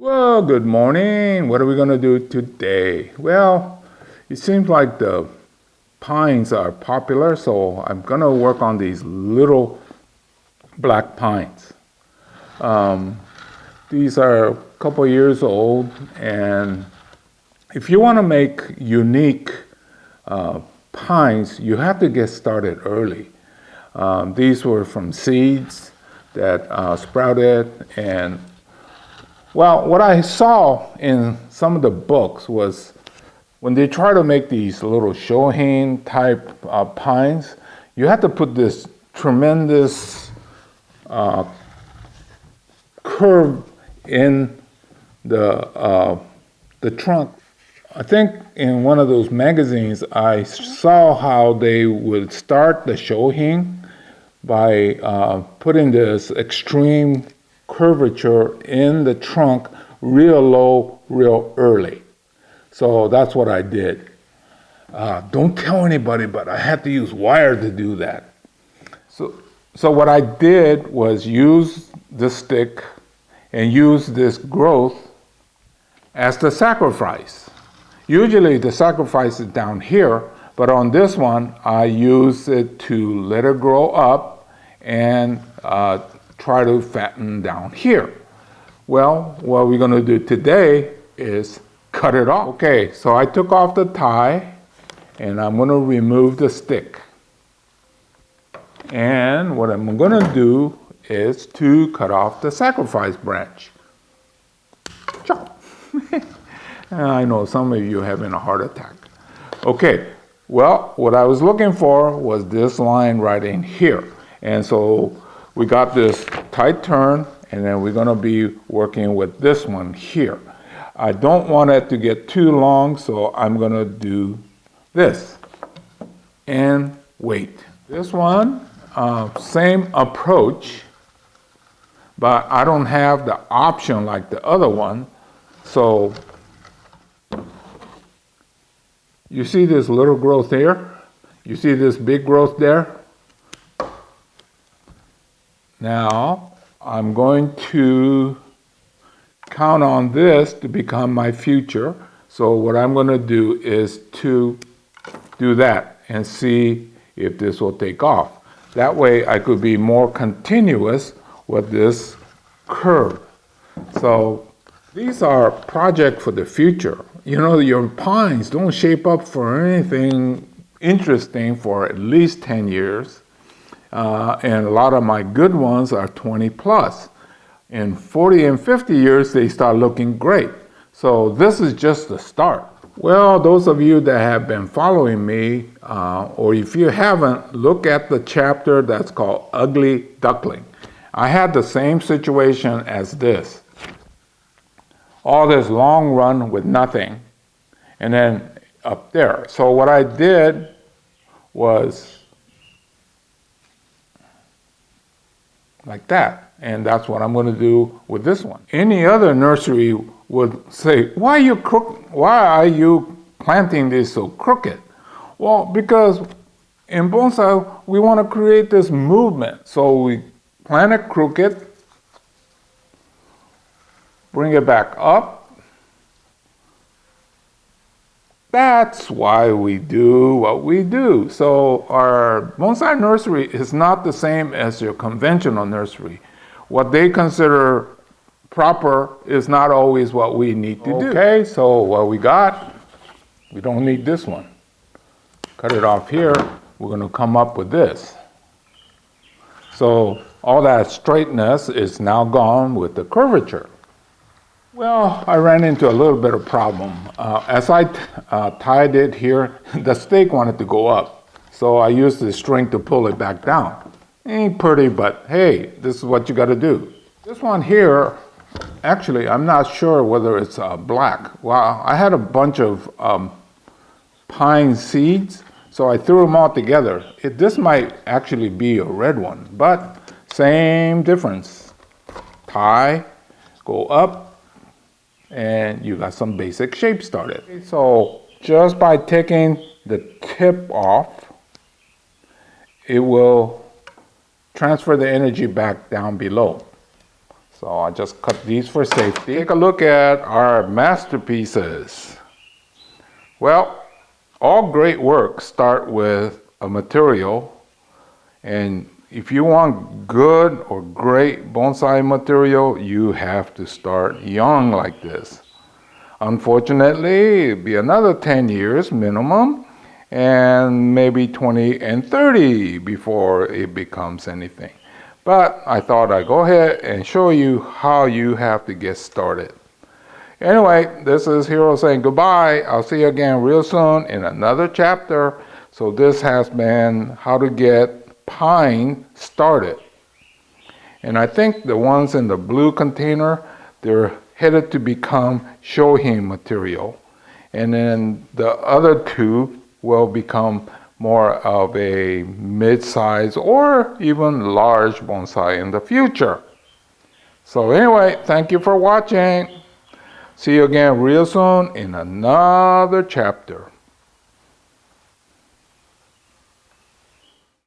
Well, good morning. What are we going to do today? Well, it seems like the pines are popular, so I'm going to work on these little black pines. These are a couple years old, and if you want to make unique pines, you have to get started early. These were from seeds that sprouted, and well, what I saw in some of the books was when they try to make these little shohin type pines, you have to put this tremendous curve in the trunk. I think in one of those magazines I saw how they would start the shohin by putting this extreme curvature in the trunk real low, real early. So that's what I did. Don't tell anybody, but I had to use wire to do that. So what I did was use the stick and use this growth as the sacrifice. Usually the sacrifice is down here, but on this one, I use it to let it grow up and try to fatten down here. Well, what we're going to do today is cut it off. Okay, so I took off the tie and I'm going to remove the stick. And what I'm going to do is to cut off the sacrifice branch. Chop. I know some of you are having a heart attack. Okay, well, what I was looking for was this line right in here. And so we got this tight turn, and then we're going to be working with this one here. I don't want it to get too long, so I'm going to do this and wait. This one, same approach, but I don't have the option like the other one. So you see this little growth here? You see this big growth there? Now, I'm going to count on this to become my future. So what I'm going to do is to do that and see if this will take off. That way I could be more continuous with this curve. So these are projects for the future. You know, your pines don't shape up for anything interesting for at least 10 years. And a lot of my good ones are 20 plus. In 40 and 50 years, they start looking great. So this is just the start. Well, those of you that have been following me, or if you haven't, look at the chapter that's called Ugly Duckling. I had the same situation as this. All this long run with nothing, and then up there. So what I did was like that, and that's what I'm going to do with this one. Any other nursery would say, why are you planting this so crooked? Well, because in bonsai we want to create this movement, so we plant it crooked, bring it back up. That's why we do what we do. So our bonsai nursery is not the same as your conventional nursery. What they consider proper is not always what we need to do. Okay, so what we got, we don't need this one. Cut it off here, we're going to come up with this. So all that straightness is now gone with the curvature. Well, I ran into a little bit of problem. As I tied it here, the stake wanted to go up. So I used the string to pull it back down. Ain't pretty, but hey, this is what you got to do. This one here, actually, I'm not sure whether it's black. Well, I had a bunch of pine seeds, so I threw them all together. This might actually be a red one, but same difference. Tie, go up, and you got some basic shape started. So just by taking the tip off, it will transfer the energy back down below. So I just cut these for safety. Take a look at our masterpieces. Well, all great works start with a material, and if you want good or great bonsai material, you have to start young like this. Unfortunately, it'd be another 10 years minimum, and maybe 20 and 30 before it becomes anything. But I thought I'd go ahead and show you how you have to get started. Anyway, this is Hiro saying goodbye. I'll see you again real soon in another chapter. So this has been how to get pine started. And I think the ones in the blue container, they're headed to become shohin material. And then the other two will become more of a mid-size or even large bonsai in the future. So anyway, thank you for watching. See you again real soon in another chapter.